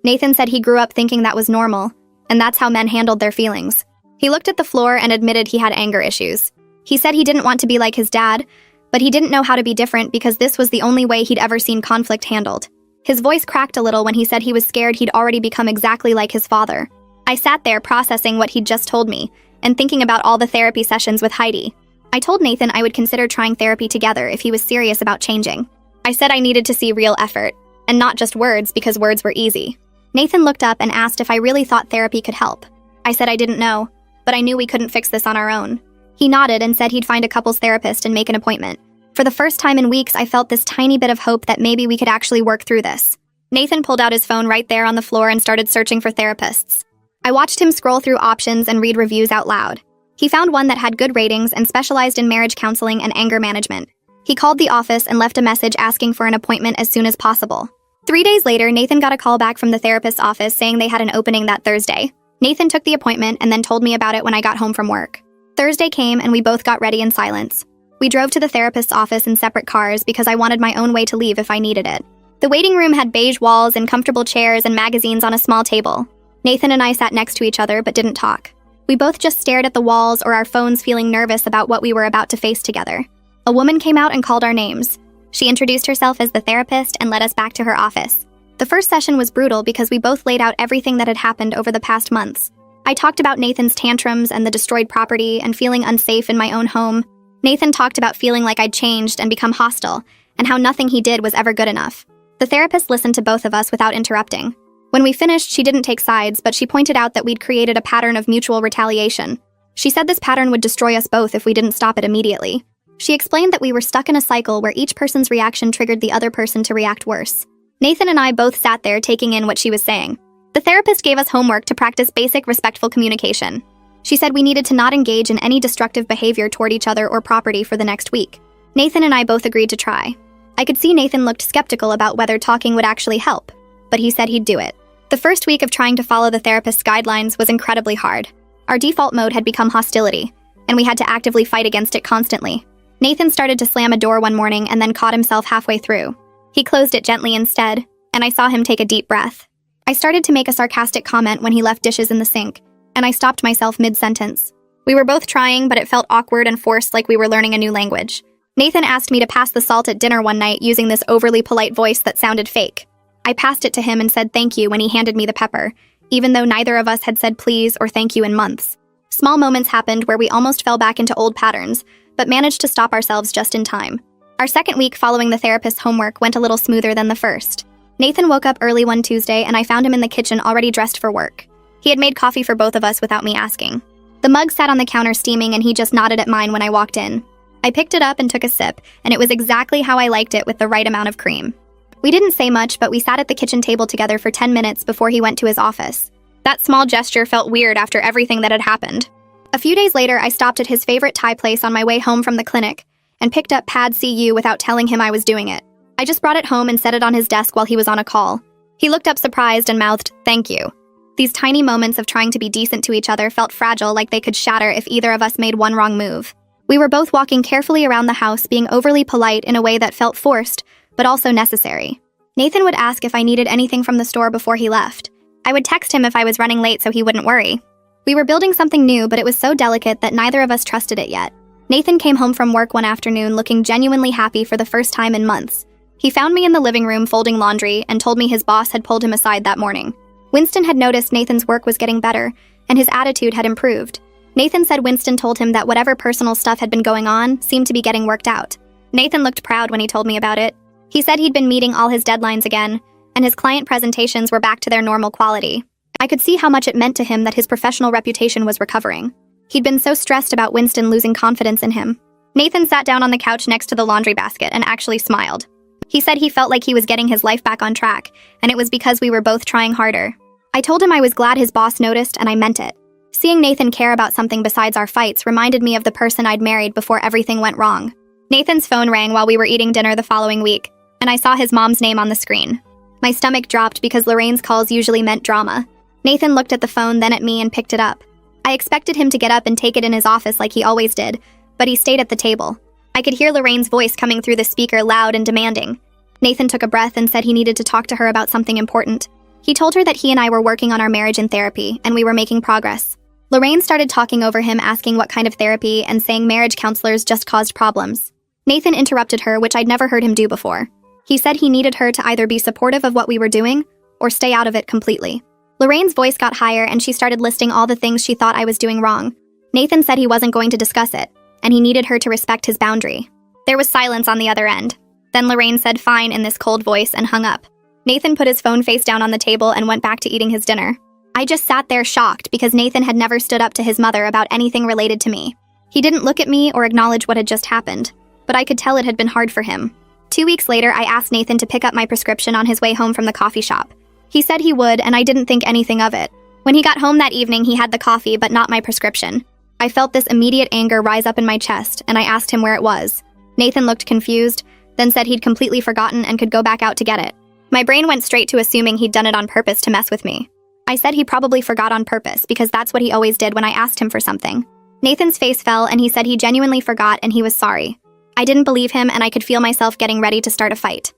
Nathan said he grew up thinking that was normal, and that's how men handled their feelings. He looked at the floor and admitted he had anger issues. He said he didn't want to be like his dad, but he didn't know how to be different because this was the only way he'd ever seen conflict handled. His voice cracked a little when he said he was scared he'd already become exactly like his father. I sat there processing what he'd just told me and thinking about all the therapy sessions with Heidi. I told Nathan I would consider trying therapy together if he was serious about changing. I said I needed to see real effort, and not just words because words were easy. Nathan looked up and asked if I really thought therapy could help. I said I didn't know, but I knew we couldn't fix this on our own. He nodded and said he'd find a couples therapist and make an appointment. For the first time in weeks, I felt this tiny bit of hope that maybe we could actually work through this. Nathan pulled out his phone right there on the floor and started searching for therapists. I watched him scroll through options and read reviews out loud. He found one that had good ratings and specialized in marriage counseling and anger management. He called the office and left a message asking for an appointment as soon as possible. 3 days later, Nathan got a call back from the therapist's office saying they had an opening that Thursday. Nathan took the appointment and then told me about it when I got home from work. Thursday came and we both got ready in silence. We drove to the therapist's office in separate cars because I wanted my own way to leave if I needed it. The waiting room had beige walls and comfortable chairs and magazines on a small table. Nathan and I sat next to each other but didn't talk. We both just stared at the walls or our phones feeling nervous about what we were about to face together. A woman came out and called our names. She introduced herself as the therapist and led us back to her office. The first session was brutal because we both laid out everything that had happened over the past months. I talked about Nathan's tantrums and the destroyed property and feeling unsafe in my own home. Nathan talked about feeling like I'd changed and become hostile, and how nothing he did was ever good enough. The therapist listened to both of us without interrupting. When we finished, she didn't take sides, but she pointed out that we'd created a pattern of mutual retaliation. She said this pattern would destroy us both if we didn't stop it immediately. She explained that we were stuck in a cycle where each person's reaction triggered the other person to react worse. Nathan and I both sat there taking in what she was saying. The therapist gave us homework to practice basic respectful communication. She said we needed to not engage in any destructive behavior toward each other or property for the next week. Nathan and I both agreed to try. I could see Nathan looked skeptical about whether talking would actually help, but he said he'd do it. The first week of trying to follow the therapist's guidelines was incredibly hard. Our default mode had become hostility, and we had to actively fight against it constantly. Nathan started to slam a door one morning and then caught himself halfway through. He closed it gently instead, and I saw him take a deep breath. I started to make a sarcastic comment when he left dishes in the sink, and I stopped myself mid-sentence. We were both trying, but it felt awkward and forced, like we were learning a new language. Nathan asked me to pass the salt at dinner one night using this overly polite voice that sounded fake. I passed it to him and said thank you when he handed me the pepper, even though neither of us had said please or thank you in months. Small moments happened where we almost fell back into old patterns, but managed to stop ourselves just in time. Our second week following the therapist's homework went a little smoother than the first. Nathan woke up early one Tuesday and I found him in the kitchen already dressed for work. He had made coffee for both of us without me asking. The mug sat on the counter steaming and he just nodded at mine when I walked in. I picked it up and took a sip, and it was exactly how I liked it with the right amount of cream. We didn't say much, but we sat at the kitchen table together for 10 minutes before he went to his office. That small gesture felt weird after everything that had happened. A few days later, I stopped at his favorite Thai place on my way home from the clinic and picked up Pad CU without telling him I was doing it. I just brought it home and set it on his desk while he was on a call. He looked up surprised and mouthed, "Thank you." These tiny moments of trying to be decent to each other felt fragile, like they could shatter if either of us made one wrong move. We were both walking carefully around the house, being overly polite in a way that felt forced, but also necessary. Nathan would ask if I needed anything from the store before he left. I would text him if I was running late so he wouldn't worry. We were building something new, but it was so delicate that neither of us trusted it yet. Nathan came home from work one afternoon looking genuinely happy for the first time in months. He found me in the living room folding laundry and told me his boss had pulled him aside that morning. Winston had noticed Nathan's work was getting better, and his attitude had improved. Nathan said Winston told him that whatever personal stuff had been going on seemed to be getting worked out. Nathan looked proud when he told me about it. He said he'd been meeting all his deadlines again, and his client presentations were back to their normal quality. I could see how much it meant to him that his professional reputation was recovering. He'd been so stressed about Winston losing confidence in him. Nathan sat down on the couch next to the laundry basket and actually smiled. He said he felt like he was getting his life back on track, and it was because we were both trying harder. I told him I was glad his boss noticed, and I meant it. Seeing Nathan care about something besides our fights reminded me of the person I'd married before everything went wrong. Nathan's phone rang while we were eating dinner the following week, and I saw his mom's name on the screen. My stomach dropped because Lorraine's calls usually meant drama. Nathan looked at the phone, then at me, and picked it up. I expected him to get up and take it in his office like he always did, but he stayed at the table. I could hear Lorraine's voice coming through the speaker, loud and demanding. Nathan took a breath and said he needed to talk to her about something important. He told her that he and I were working on our marriage in therapy, and we were making progress. Lorraine started talking over him, asking what kind of therapy, and saying marriage counselors just caused problems. Nathan interrupted her, which I'd never heard him do before. He said he needed her to either be supportive of what we were doing, or stay out of it completely. Lorraine's voice got higher, and she started listing all the things she thought I was doing wrong. Nathan said he wasn't going to discuss it, and he needed her to respect his boundary. There was silence on the other end. Then Lorraine said fine in this cold voice and hung up. Nathan put his phone face down on the table and went back to eating his dinner. I just sat there shocked because Nathan had never stood up to his mother about anything related to me. He didn't look at me or acknowledge what had just happened, but I could tell it had been hard for him. 2 weeks later, I asked Nathan to pick up my prescription on his way home from the coffee shop. He said he would, and I didn't think anything of it. When he got home that evening, he had the coffee, but not my prescription. I felt this immediate anger rise up in my chest, and I asked him where it was. Nathan looked confused, then said he'd completely forgotten and could go back out to get it. My brain went straight to assuming he'd done it on purpose to mess with me. I said he probably forgot on purpose because that's what he always did when I asked him for something. Nathan's face fell and he said he genuinely forgot and he was sorry. I didn't believe him and I could feel myself getting ready to start a fight.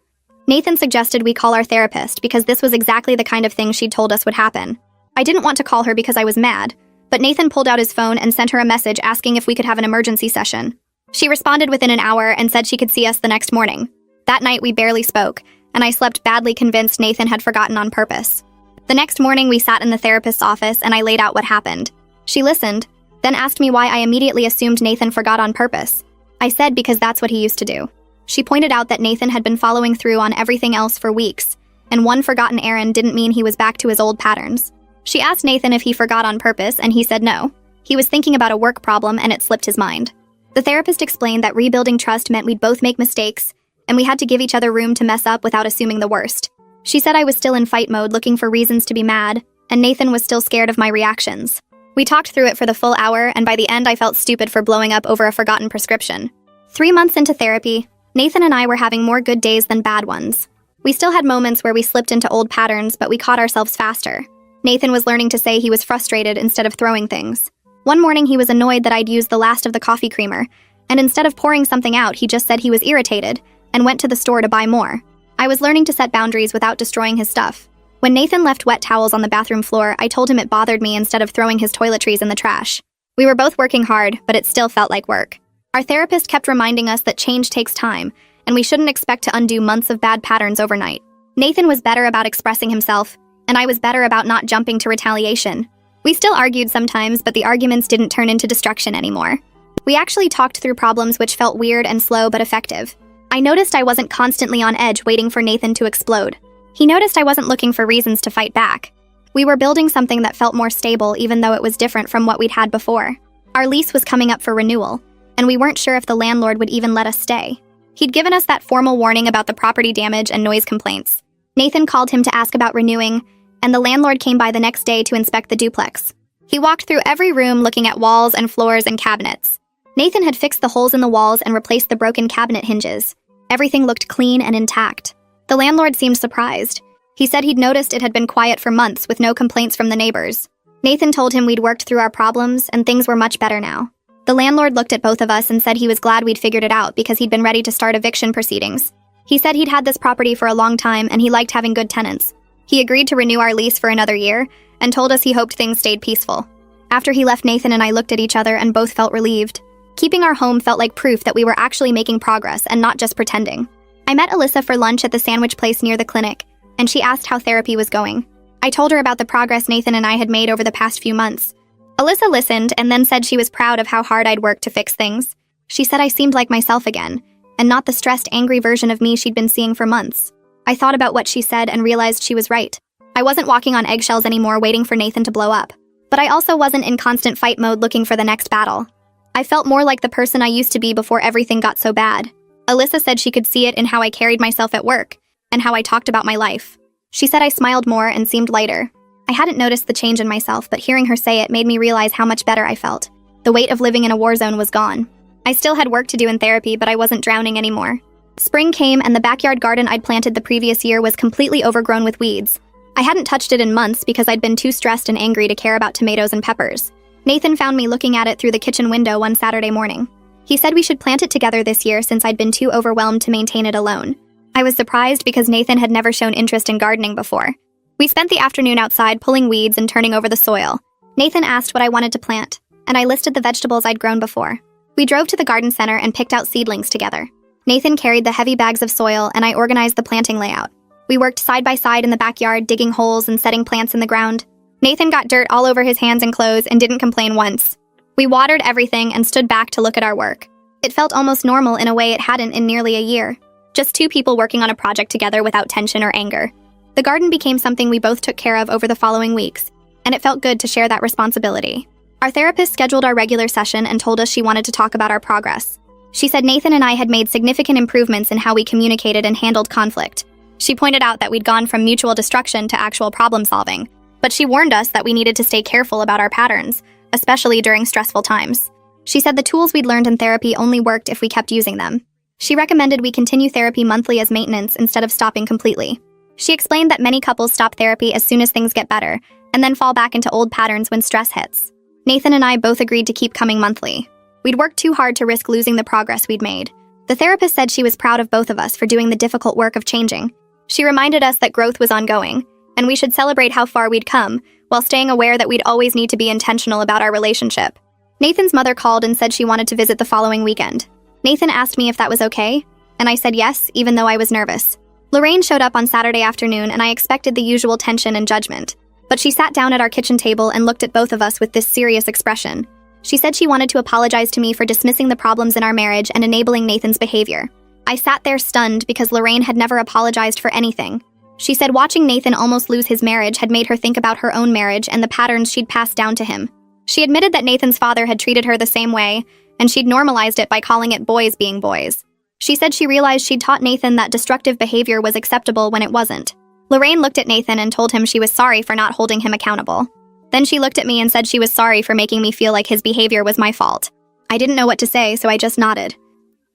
Nathan suggested we call our therapist because this was exactly the kind of thing she'd told us would happen. I didn't want to call her because I was mad, but Nathan pulled out his phone and sent her a message asking if we could have an emergency session. She responded within an hour and said she could see us the next morning. That night we barely spoke, and I slept badly convinced Nathan had forgotten on purpose. The next morning we sat in the therapist's office and I laid out what happened. She listened, then asked me why I immediately assumed Nathan forgot on purpose. I said because that's what he used to do. She pointed out that Nathan had been following through on everything else for weeks, and one forgotten errand didn't mean he was back to his old patterns. She asked Nathan if he forgot on purpose, and he said no. He was thinking about a work problem and it slipped his mind. The therapist explained that rebuilding trust meant we'd both make mistakes, and we had to give each other room to mess up without assuming the worst. She said I was still in fight mode looking for reasons to be mad, and Nathan was still scared of my reactions. We talked through it for the full hour, and by the end I felt stupid for blowing up over a forgotten prescription. 3 months into therapy, Nathan and I were having more good days than bad ones. We still had moments where we slipped into old patterns, but we caught ourselves faster. Nathan was learning to say he was frustrated instead of throwing things. One morning he was annoyed that I'd used the last of the coffee creamer, and instead of pouring something out, he just said he was irritated and went to the store to buy more. I was learning to set boundaries without destroying his stuff. When Nathan left wet towels on the bathroom floor, I told him it bothered me instead of throwing his toiletries in the trash. We were both working hard, but it still felt like work. Our therapist kept reminding us that change takes time, and we shouldn't expect to undo months of bad patterns overnight. Nathan was better about expressing himself, and I was better about not jumping to retaliation. We still argued sometimes, but the arguments didn't turn into destruction anymore. We actually talked through problems which felt weird and slow but effective. I noticed I wasn't constantly on edge waiting for Nathan to explode. He noticed I wasn't looking for reasons to fight back. We were building something that felt more stable even though it was different from what we'd had before. Our lease was coming up for renewal, and we weren't sure if the landlord would even let us stay. He'd given us that formal warning about the property damage and noise complaints. Nathan called him to ask about renewing, and the landlord came by the next day to inspect the duplex. He walked through every room looking at walls and floors and cabinets. Nathan had fixed the holes in the walls and replaced the broken cabinet hinges. Everything looked clean and intact. The landlord seemed surprised. He said he'd noticed it had been quiet for months with no complaints from the neighbors. Nathan told him we'd worked through our problems and things were much better now. The landlord looked at both of us and said he was glad we'd figured it out because he'd been ready to start eviction proceedings. He said he'd had this property for a long time and he liked having good tenants. He agreed to renew our lease for another year and told us he hoped things stayed peaceful. After he left, Nathan and I looked at each other and both felt relieved. Keeping our home felt like proof that we were actually making progress and not just pretending. I met Alyssa for lunch at the sandwich place near the clinic, and she asked how therapy was going. I told her about the progress Nathan and I had made over the past few months. Alyssa listened and then said she was proud of how hard I'd worked to fix things. She said I seemed like myself again, and not the stressed, angry version of me she'd been seeing for months. I thought about what she said and realized she was right. I wasn't walking on eggshells anymore waiting for Nathan to blow up. But I also wasn't in constant fight mode looking for the next battle. I felt more like the person I used to be before everything got so bad. Alyssa said she could see it in how I carried myself at work, and how I talked about my life. She said I smiled more and seemed lighter. I hadn't noticed the change in myself, but hearing her say it made me realize how much better I felt. The weight of living in a war zone was gone. I still had work to do in therapy, but I wasn't drowning anymore. Spring came and the backyard garden I'd planted the previous year was completely overgrown with weeds. I hadn't touched it in months because I'd been too stressed and angry to care about tomatoes and peppers. Nathan found me looking at it through the kitchen window one Saturday morning. He said we should plant it together this year since I'd been too overwhelmed to maintain it alone. I was surprised because Nathan had never shown interest in gardening before. We spent the afternoon outside pulling weeds and turning over the soil. Nathan asked what I wanted to plant, and I listed the vegetables I'd grown before. We drove to the garden center and picked out seedlings together. Nathan carried the heavy bags of soil and I organized the planting layout. We worked side by side in the backyard, digging holes and setting plants in the ground. Nathan got dirt all over his hands and clothes and didn't complain once. We watered everything and stood back to look at our work. It felt almost normal in a way it hadn't in nearly a year. Just two people working on a project together without tension or anger. The garden became something we both took care of over the following weeks, and it felt good to share that responsibility. Our therapist scheduled our regular session and told us she wanted to talk about our progress. She said Nathan and I had made significant improvements in how we communicated and handled conflict. She pointed out that we'd gone from mutual destruction to actual problem solving, but she warned us that we needed to stay careful about our patterns, especially during stressful times. She said the tools we'd learned in therapy only worked if we kept using them. She recommended we continue therapy monthly as maintenance instead of stopping completely. She explained that many couples stop therapy as soon as things get better, and then fall back into old patterns when stress hits. Nathan and I both agreed to keep coming monthly. We'd worked too hard to risk losing the progress we'd made. The therapist said she was proud of both of us for doing the difficult work of changing. She reminded us that growth was ongoing, and we should celebrate how far we'd come, while staying aware that we'd always need to be intentional about our relationship. Nathan's mother called and said she wanted to visit the following weekend. Nathan asked me if that was okay, and I said yes, even though I was nervous. Lorraine showed up on Saturday afternoon, and I expected the usual tension and judgment. But she sat down at our kitchen table and looked at both of us with this serious expression. She said she wanted to apologize to me for dismissing the problems in our marriage and enabling Nathan's behavior. I sat there stunned because Lorraine had never apologized for anything. She said watching Nathan almost lose his marriage had made her think about her own marriage and the patterns she'd passed down to him. She admitted that Nathan's father had treated her the same way, and she'd normalized it by calling it boys being boys. She said she realized she'd taught Nathan that destructive behavior was acceptable when it wasn't. Lorraine looked at Nathan and told him she was sorry for not holding him accountable. Then she looked at me and said she was sorry for making me feel like his behavior was my fault. I didn't know what to say, so I just nodded.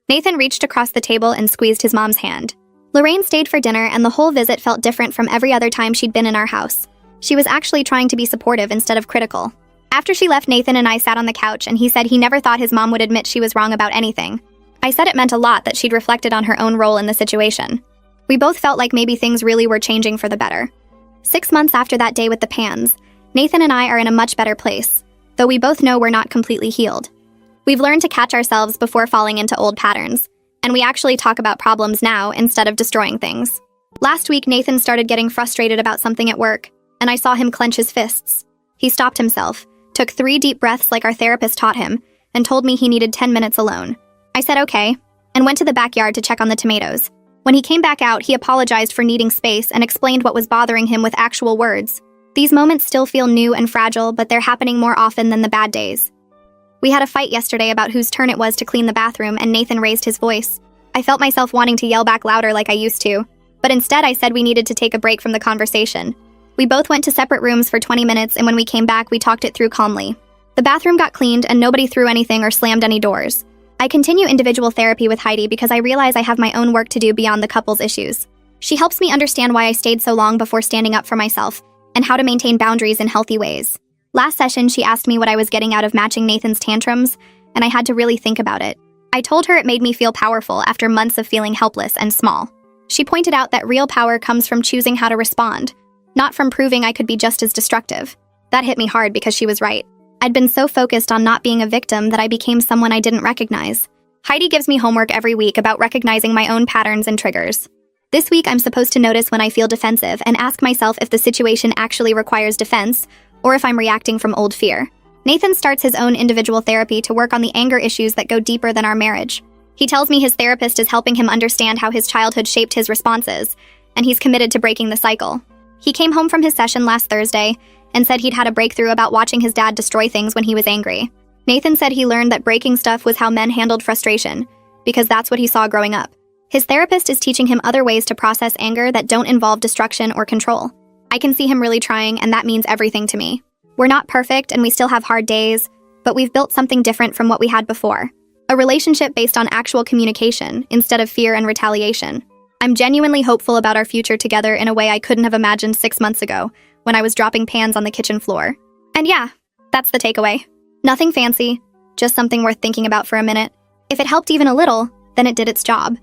Nathan reached across the table and squeezed his mom's hand. Lorraine stayed for dinner, and the whole visit felt different from every other time she'd been in our house. She was actually trying to be supportive instead of critical. After she left, Nathan and I sat on the couch, and he said he never thought his mom would admit she was wrong about anything. I said it meant a lot that she'd reflected on her own role in the situation. We both felt like maybe things really were changing for the better. 6 months after that day with the pans, Nathan and I are in a much better place, though we both know we're not completely healed. We've learned to catch ourselves before falling into old patterns, and we actually talk about problems now instead of destroying things. Last week, Nathan started getting frustrated about something at work, and I saw him clench his fists. He stopped himself, took 3 deep breaths like our therapist taught him, and told me he needed 10 minutes alone. I said okay, and went to the backyard to check on the tomatoes. When he came back out, he apologized for needing space and explained what was bothering him with actual words. These moments still feel new and fragile, but they're happening more often than the bad days. We had a fight yesterday about whose turn it was to clean the bathroom, and Nathan raised his voice. I felt myself wanting to yell back louder like I used to, but instead I said we needed to take a break from the conversation. We both went to separate rooms for 20 minutes, and when we came back, we talked it through calmly. The bathroom got cleaned, and nobody threw anything or slammed any doors. I continue individual therapy with Heidi because I realize I have my own work to do beyond the couple's issues. She helps me understand why I stayed so long before standing up for myself, and how to maintain boundaries in healthy ways. Last session, she asked me what I was getting out of matching Nathan's tantrums, and I had to really think about it. I told her it made me feel powerful after months of feeling helpless and small. She pointed out that real power comes from choosing how to respond, not from proving I could be just as destructive. That hit me hard because she was right. I'd been so focused on not being a victim that I became someone I didn't recognize. Heidi gives me homework every week about recognizing my own patterns and triggers. This week, I'm supposed to notice when I feel defensive and ask myself if the situation actually requires defense or if I'm reacting from old fear. Nathan starts his own individual therapy to work on the anger issues that go deeper than our marriage. He tells me his therapist is helping him understand how his childhood shaped his responses, and he's committed to breaking the cycle. He came home from his session last Thursday and said he'd had a breakthrough about watching his dad destroy things when he was angry. Nathan said he learned that breaking stuff was how men handled frustration, because that's what he saw growing up. His therapist is teaching him other ways to process anger that don't involve destruction or control. I can see him really trying, and that means everything to me. We're not perfect, and we still have hard days, but we've built something different from what we had before. A relationship based on actual communication, instead of fear and retaliation. I'm genuinely hopeful about our future together in a way I couldn't have imagined 6 months ago, when I was dropping pans on the kitchen floor. And yeah, that's the takeaway. Nothing fancy, just something worth thinking about for a minute. If it helped even a little, then it did its job.